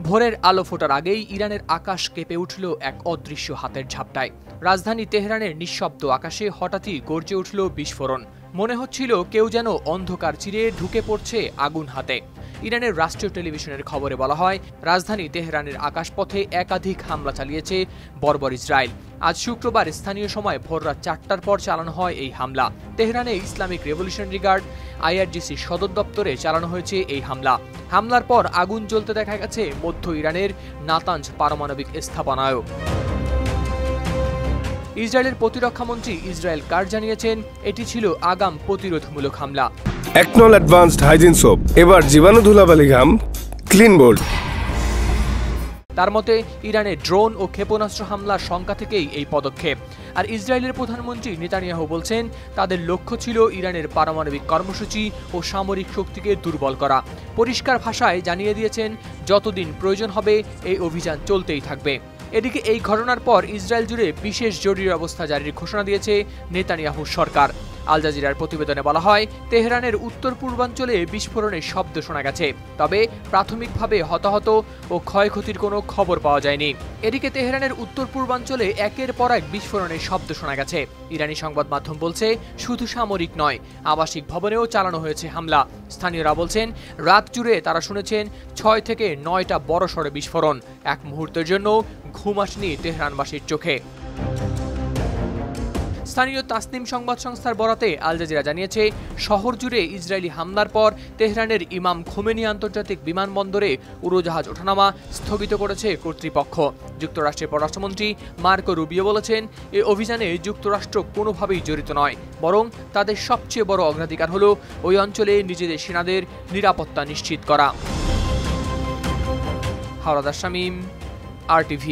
ভোরের আলো ফোটার আগেই ইরানের আকাশ কেঁপে উঠল এক অদৃশ্য হাতের ঝাপটায়। রাজধানী তেহরানের নিঃশব্দ আকাশে হঠাৎই গর্জে উঠল বিস্ফোরণ। মনে হচ্ছিল কেউ যেন অন্ধকার চিরে ঢুকে পড়ছে আগুন হাতে। ইরানের রাষ্ট্রীয় টেলিভিশনের খবরে বলা হয়, রাজধানী তেহরানের আকাশপথে একাধিক হামলা চালিয়েছে বর্বর ইসরায়েল। আজ শুক্রবার স্থানীয় সময় ভোর রাত 4টার পর চালানো হয় এই হামলা। তেহরানে ইসলামিক রেভলিউশনারি গার্ড IRGC সদর দপ্তরে চালানো হয়েছে এই হামলা। হামলার পর আগুন জ্বলতে দেখা গেছে মধ্য ইরানের নাতাঞ্জ পারমাণবিক স্থাপনায়ও। ইসরায়েলের প্রতিরক্ষামন্ত্রী ইসরায়েল কাটজ জানিয়েছেন, এটি ছিল আগাম প্রতিরোধমূলক হামলা। একনল অ্যাডভান্সড হাইজিন সোপ, এবার জীবাণু ধুলাবালি ঘাম ক্লিন বোল্ড। তার মতে ইরানের ড্রোন ও ক্ষেপণাস্ত্র হামলার শঙ্কা থেকেই এই পদক্ষেপ। আর ইসরায়েলের প্রধানমন্ত্রী নেতানিয়াহু বলছেন, তাদের লক্ষ্য ছিল ইরানের পারমাণবিক কর্মসূচি ও সামরিক শক্তিকে দুর্বল করা। পরিষ্কার ভাষায় জানিয়ে দিয়েছেন, যতদিন প্রয়োজন হবে এই অভিযান চলতেই থাকবে। এদিকে এই ঘটনার পর ইসরায়েল জুড়ে বিশেষ জরুরি অবস্থা জারির ঘোষণা দিয়েছে নেতানিয়াহুর সরকার। আল জাজিরার প্রতিবেদনে বলা হয়, তেহরানের উত্তর পূর্বাঞ্চলে বিস্ফোরণের শব্দ শোনা গেছে, তবে প্রাথমিকভাবে হতাহত ও ক্ষয়ক্ষতির কোনো খবর পাওয়া যায়নি। এদিকে তেহরানের উত্তর পূর্বাঞ্চলে একের পর এক বিস্ফোরণের শব্দ শোনা গেছে। ইরানি সংবাদ মাধ্যম বলছে, শুধু সামরিক নয়, আবাসিক ভবনেও চালানো হয়েছে হামলা। স্থানীয়রা বলছেন, রাত জুড়ে তারা শুনেছেন 6 থেকে 9টা বড়সড় বিস্ফোরণ। এক মুহূর্তের জন্য ঘুম আসেনি তেহরানবাসীর চোখে। স্থানীয় তাসনিম সংবাদ সংস্থার বরাতে আল জাজিরা জানিয়েছে, শহর জুড়ে ইসরায়েলি হামলার পর তেহরানের ইমাম খোমেনি আন্তর্জাতিক বিমানবন্দরে উড়োজাহাজ ওঠানামা স্থগিত করেছে কর্তৃপক্ষ। যুক্তরাষ্ট্রের পররাষ্ট্রমন্ত্রী মার্কো রুবিও বলেছেন, এই অভিযানে যুক্তরাষ্ট্র কোনোভাবেই জড়িত নয়, বরং তাদের সবচেয়ে বড় অগ্রাধিকার হল ওই অঞ্চলে নিজেদের সেনাদের নিরাপত্তা নিশ্চিত করা। হাওলাদার শামীম, RTV।